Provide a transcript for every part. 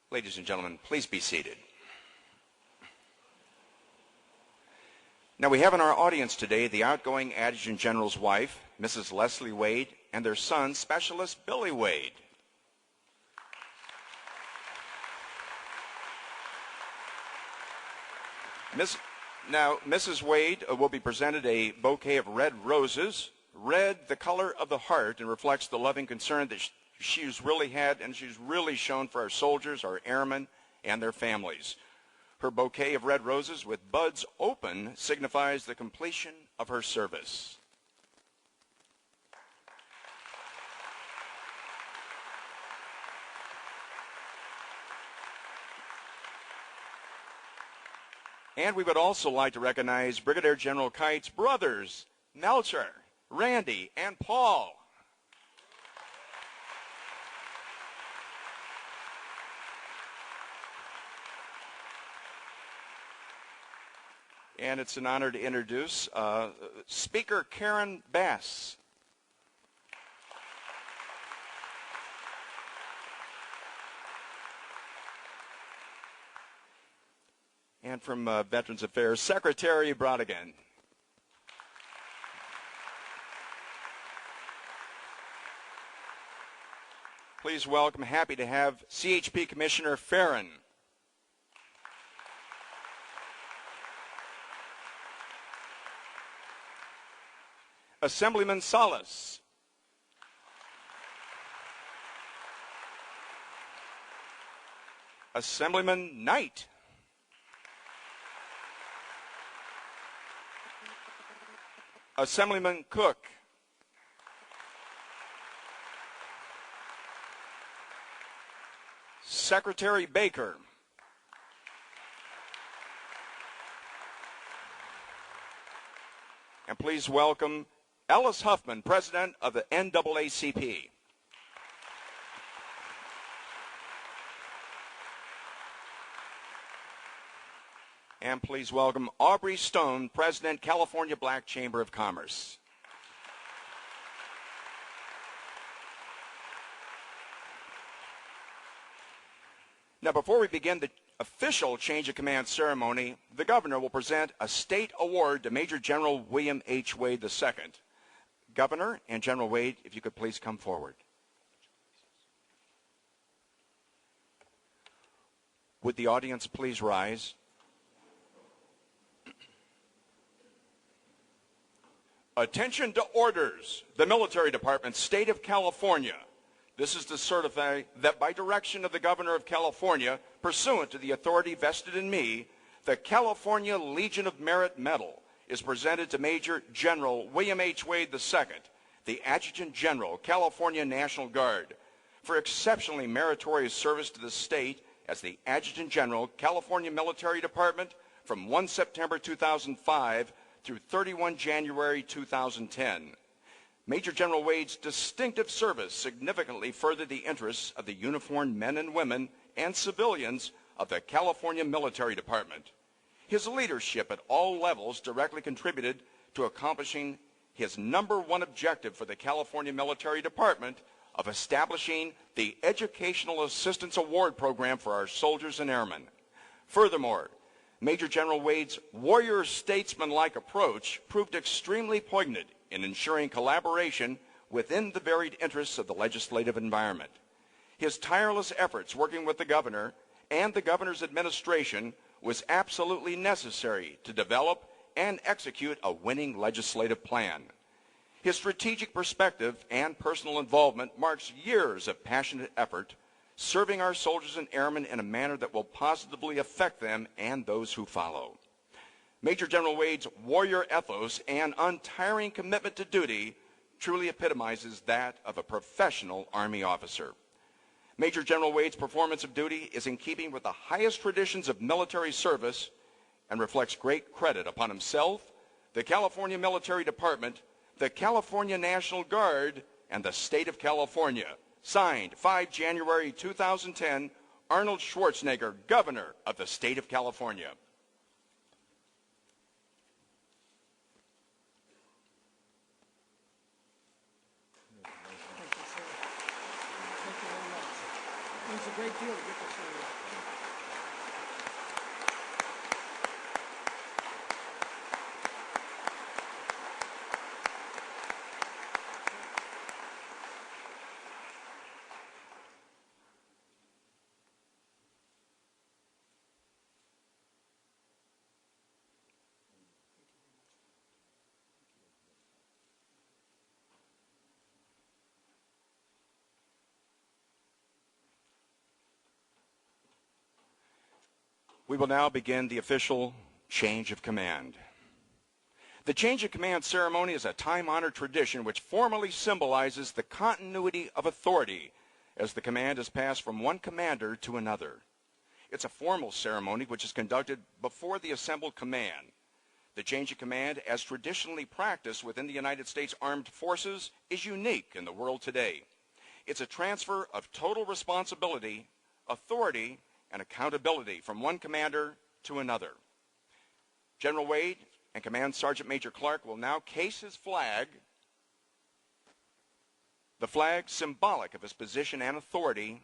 Ladies and gentlemen, please be seated. Now we have in our audience today the outgoing Adjutant General's wife, Mrs. Leslie Wade, and their son, Specialist Billy Wade. Now, Mrs. Wade will be presented a bouquet of red roses, red the color of the heart, and reflects the loving concern that she's really had and she's really shown for our soldiers, our airmen, and their families. Her bouquet of red roses with buds open signifies the completion of her service. And we would also like to recognize Brigadier General Kite's brothers, Melcher, Randy, and Paul. And it's an honor to introduce Speaker Karen Bass. And from Veterans Affairs, Secretary Brodigan. Please welcome, happy to have CHP Commissioner Farron. Assemblyman Salas. Assemblyman Knight. Assemblyman Cook. Secretary Baker. And please welcome Ellis Huffman, President of the NAACP. And please welcome Aubrey Stone, President, California Black Chamber of Commerce. Now, before we begin the official change of command ceremony, the governor will present a state award to Major General William H. Wade II. Governor and General Wade, if you could please come forward. Would the audience please rise? Attention to orders. The Military Department, State of California. This is to certify that by direction of the Governor of California, pursuant to the authority vested in me, the California Legion of Merit Medal is presented to Major General William H. Wade II, the Adjutant General, California National Guard, for exceptionally meritorious service to the state as the Adjutant General, California Military Department from 1 September 2005 through 31 January 2010. Major General Wade's distinctive service significantly furthered the interests of the uniformed men and women and civilians of the California Military Department. His leadership at all levels directly contributed to accomplishing his #1 objective for the California Military Department of establishing the Educational Assistance Award Program for our soldiers and airmen. Furthermore, Major General Wade's warrior statesman-like approach proved extremely poignant in ensuring collaboration within the varied interests of the legislative environment. His tireless efforts working with the governor and the governor's administration was absolutely necessary to develop and execute a winning legislative plan. His strategic perspective and personal involvement marks years of passionate effort, serving our soldiers and airmen in a manner that will positively affect them and those who follow. Major General Wade's warrior ethos and untiring commitment to duty truly epitomizes that of a professional Army officer. Major General Wade's performance of duty is in keeping with the highest traditions of military service and reflects great credit upon himself, the California Military Department, the California National Guard, and the State of California. Signed, 5 January 2010, Arnold Schwarzenegger, Governor of the State of California. It's a great deal to get this thing. We will now begin the official change of command. The change of command ceremony is a time-honored tradition which formally symbolizes the continuity of authority as the command is passed from one commander to another. It's a formal ceremony which is conducted before the assembled command. The change of command, as traditionally practiced within the United States Armed Forces, is unique in the world today. It's a transfer of total responsibility, authority, and accountability from one commander to another. General Wade and Command Sergeant Major Clark will now case his flag, the flag symbolic of his position and authority,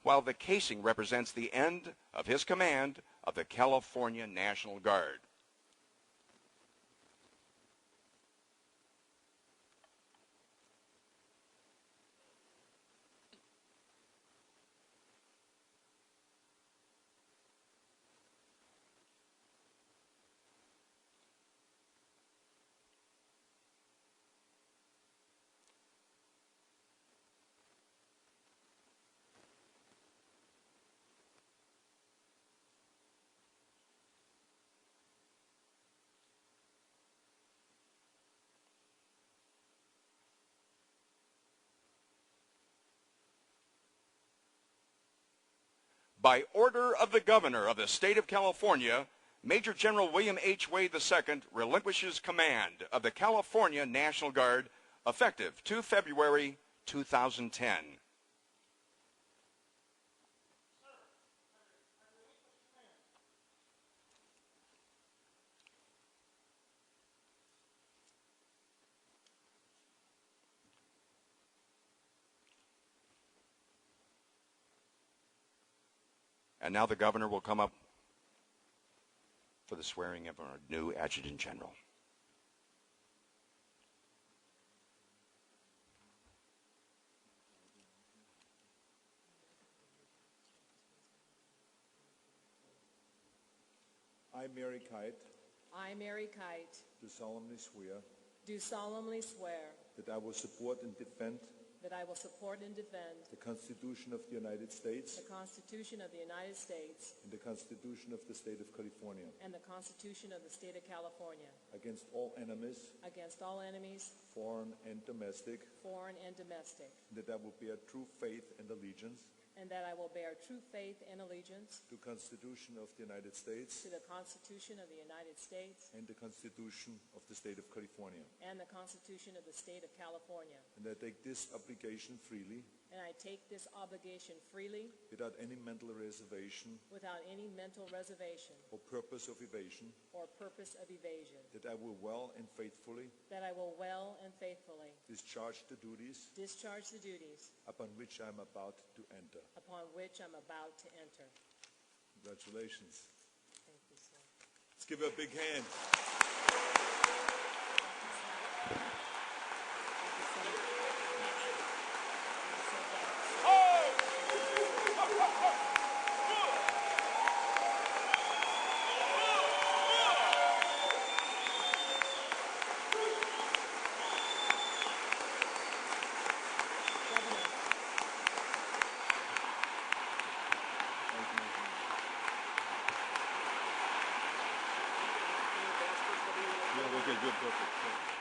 while the casing represents the end of his command of the California National Guard. By order of the Governor of the State of California, Major General William H. Wade II relinquishes command of the California National Guard effective 2 February 2010. And now the Governor will come up for the swearing of our new Adjutant General. I, Mary Kite, I, Mary Kite, do solemnly swear that I will support and defend the Constitution of the United States Constitution of the United States and the Constitution of the State of California and the Constitution of the State of California against all enemies, foreign and domestic, and that I will bear true faith and allegiance and that I will bear true faith and allegiance to the Constitution of the United States to the Constitution of the United States and the Constitution of the State of California, and the Constitution of the State of California. and I take this obligation freely And I take this obligation freely without any mental reservation without any mental reservation or purpose of evasion, or purpose of evasion, that I will well and faithfully that I will well and faithfully discharge the duties discharge the duties upon which I am about to enter. upon which I'm about to enter. Congratulations. Thank you, sir. Let's give her a big hand. Yeah, okay, good, perfect.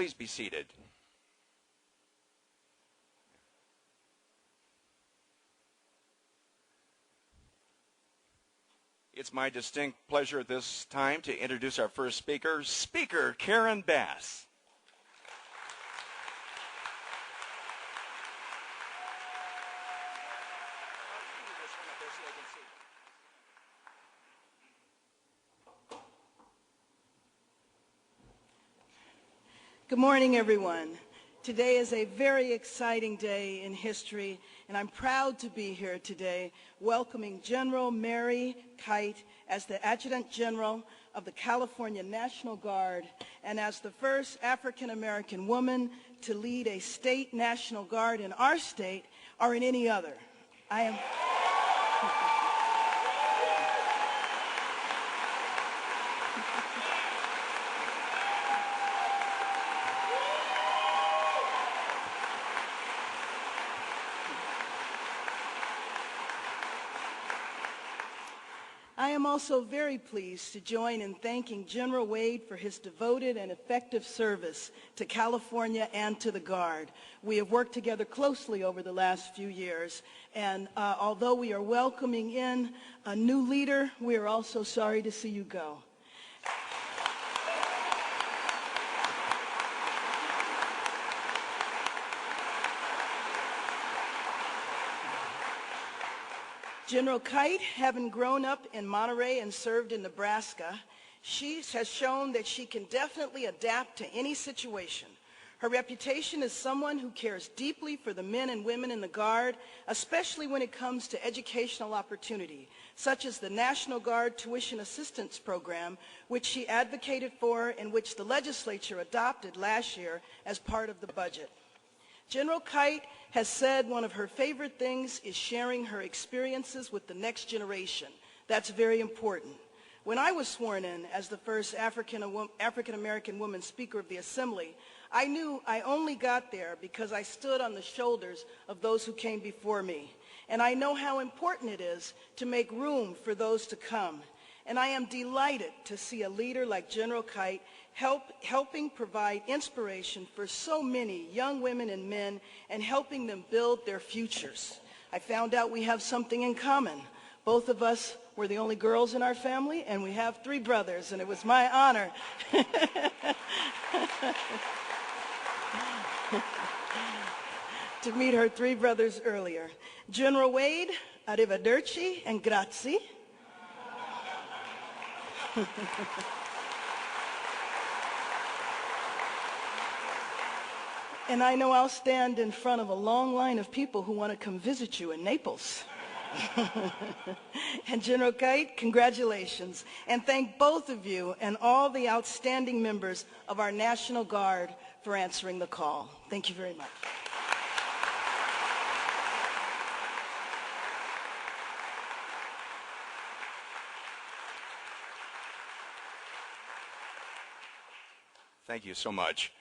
Please be seated. It's my distinct pleasure at this time to introduce our first speaker, Speaker Karen Bass. Good morning, everyone. Today is a very exciting day in history, and I'm proud to be here today welcoming General Mary Kite as the Adjutant General of the California National Guard and as the first African-American woman to lead a state National Guard in our state or in any other. I am also very pleased to join in thanking General Wade for his devoted and effective service to California and to the Guard. We have worked together closely over the last few years, and although we are welcoming in a new leader, we are also sorry to see you go. General Kite, having grown up in Monterey and served in Nebraska, she has shown that she can definitely adapt to any situation. Her reputation as someone who cares deeply for the men and women in the Guard, especially when it comes to educational opportunity, such as the National Guard Tuition Assistance Program, which she advocated for and which the legislature adopted last year as part of the budget. General Kite has said one of her favorite things is sharing her experiences with the next generation. That's very important. When I was sworn in as the first African-American woman Speaker of the Assembly, I knew I only got there because I stood on the shoulders of those who came before me. And I know how important it is to make room for those to come. And I am delighted to see a leader like General Kite helping provide inspiration for so many young women and men and helping them build their futures. I found out we have something in common. Both of us were the only girls in our family, and we have 3 brothers, and it was my honor to meet her 3 brothers earlier. General Wade, arrivederci and grazie. And I know I'll stand in front of a long line of people who want to come visit you in Naples. And General Kite, congratulations. And thank both of you and all the outstanding members of our National Guard for answering the call. Thank you very much. Thank you so much.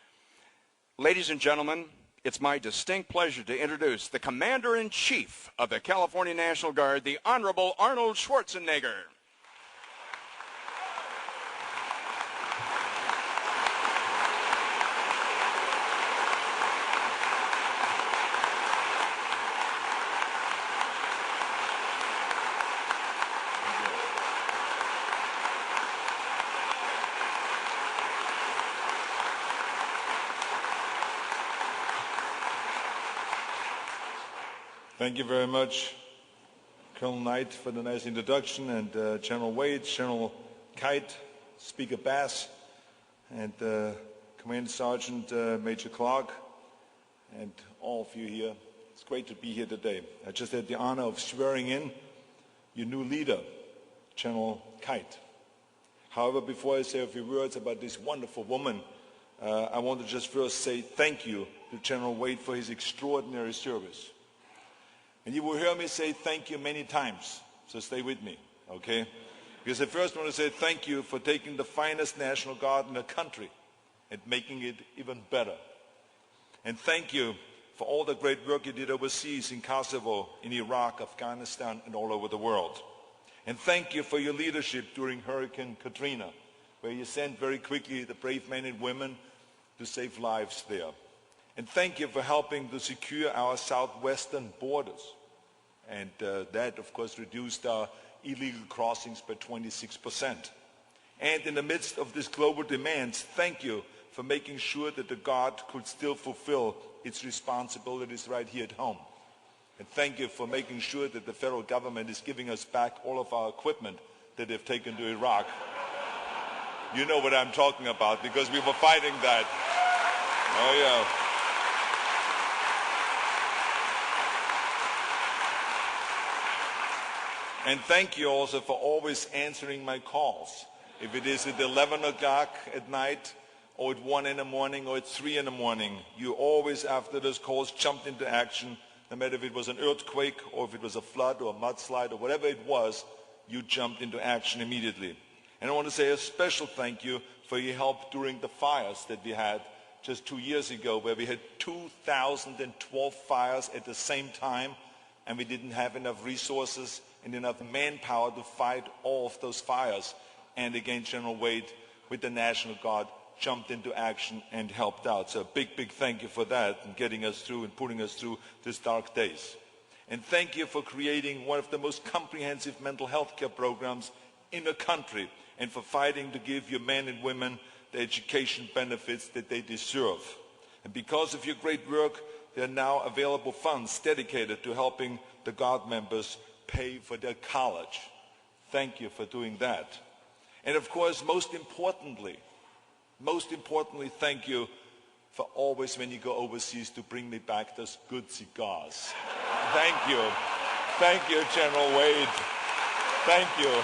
Ladies and gentlemen, it's my distinct pleasure to introduce the Commander-in-Chief of the California National Guard, the Honorable Arnold Schwarzenegger. Thank you very much, Colonel Knight, for the nice introduction, and General Wade, General Kite, Speaker Bass, and Command Sergeant Major Clark, and all of you here. It's great to be here today. I just had the honor of swearing in your new leader, General Kite. However, before I say a few words about this wonderful woman, I want to just first say thank you to General Wade for his extraordinary service. And you will hear me say thank you many times, so stay with me, okay? Because I first want to say thank you for taking the finest National Guard in the country and making it even better. And thank you for all the great work you did overseas in Kosovo, in Iraq, Afghanistan, and all over the world. And thank you for your leadership during Hurricane Katrina, where you sent very quickly the brave men and women to save lives there. And thank you for helping to secure our southwestern borders. And that, of course, reduced our illegal crossings by 26%. And in the midst of this global demands, thank you for making sure that the Guard could still fulfill its responsibilities right here at home. And thank you for making sure that the federal government is giving us back all of our equipment that they've taken to Iraq. You know what I'm talking about, because we were fighting that. Oh, yeah. And thank you also for always answering my calls. If it is at 11 o'clock at night, or at 1 in the morning, or at 3 in the morning, you always, after those calls, jumped into action. No matter if it was an earthquake, or if it was a flood, or a mudslide, or whatever it was, you jumped into action immediately. And I want to say a special thank you for your help during the fires that we had just 2 years ago, where we had 2,012 fires at the same time, and we didn't have enough resources and enough manpower to fight all of those fires. And again, General Wade, with the National Guard, jumped into action and helped out. So a big, big thank you for that and getting us through and putting us through these dark days. And thank you for creating one of the most comprehensive mental health care programs in the country, and for fighting to give your men and women the education benefits that they deserve. And because of your great work, there are now available funds dedicated to helping the Guard members pay for their college. Thank you for doing that. And of course, most importantly, thank you for always, when you go overseas, to bring me back those good cigars. Thank you. Thank you, General Wade. Thank you.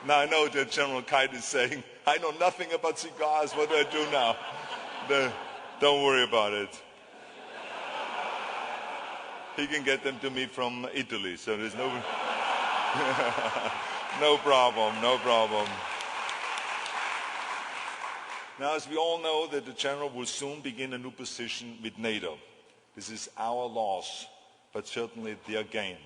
Now I know that General Kite is saying, I know nothing about cigars, what do I do now? Don't worry about it. He can get them to me from Italy, so there's no, no problem, no problem. Now, as we all know, that the General will soon begin a new position with NATO. This is our loss, but certainly their gain.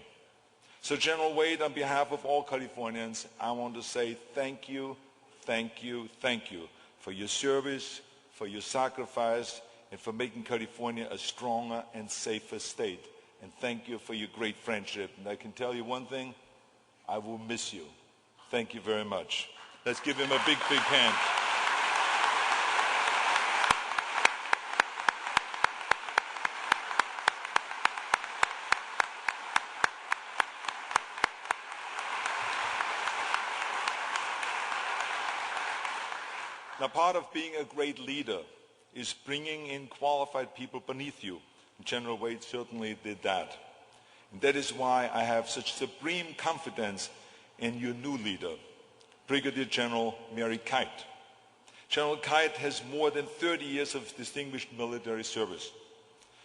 So General Wade, on behalf of all Californians, I want to say thank you, thank you, thank you for your service, for your sacrifice, and for making California a stronger and safer state. And thank you for your great friendship. And I can tell you one thing, I will miss you. Thank you very much. Let's give him a big, big hand. Now, part of being a great leader is bringing in qualified people beneath you. And General Wade certainly did that. And that is why I have such supreme confidence in your new leader, Brigadier General Mary Kite. General Kite has more than 30 years of distinguished military service.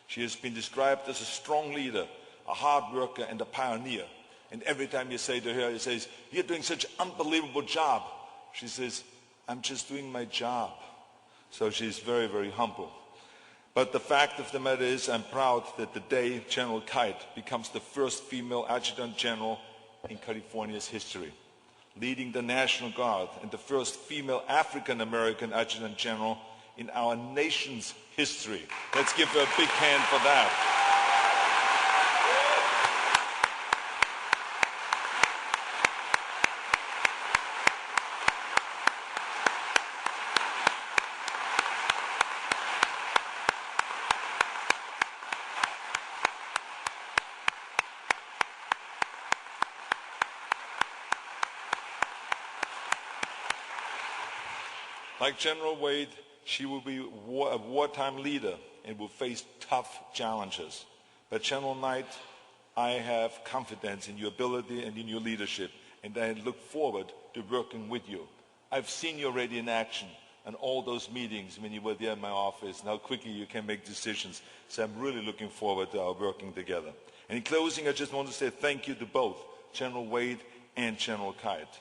She has been described as a strong leader, a hard worker, and a pioneer. And every time you say to her, he says, "You're doing such an unbelievable job." She says, "I'm just doing my job." So she's very, very humble. But the fact of the matter is, I'm proud that today General Kite becomes the first female adjutant general in California's history, leading the National Guard, and the first female African-American adjutant general in our nation's history. Let's give her a big hand for that. Like General Wade, she will be a wartime leader and will face tough challenges. But General Knight, I have confidence in your ability and in your leadership, and I look forward to working with you. I've seen you already in action on all those meetings when you were there in my office, and how quickly you can make decisions. So I'm really looking forward to our working together. And in closing, I just want to say thank you to both General Wade and General Kite.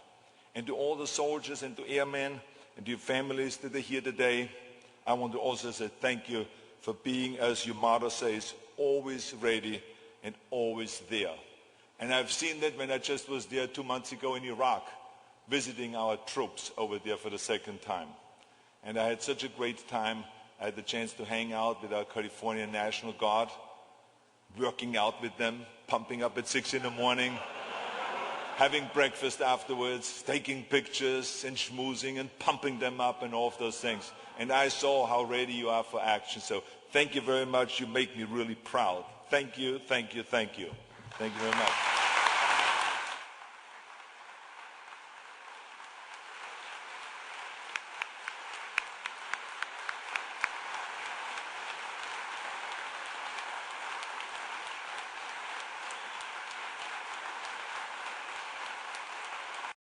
And to all the soldiers and to airmen, and to your families that are here today, I want to also say thank you for being, as your motto says, always ready and always there. And I've seen that when I just was there 2 months ago in Iraq, visiting our troops over there for the second time. And I had such a great time. I had the chance to hang out with our California National Guard, working out with them, pumping up at 6 in the morning, having breakfast afterwards, taking pictures and schmoozing and pumping them up and all of those things. And I saw how ready you are for action. So thank you very much. You make me really proud. Thank you, thank you, thank you. Thank you very much.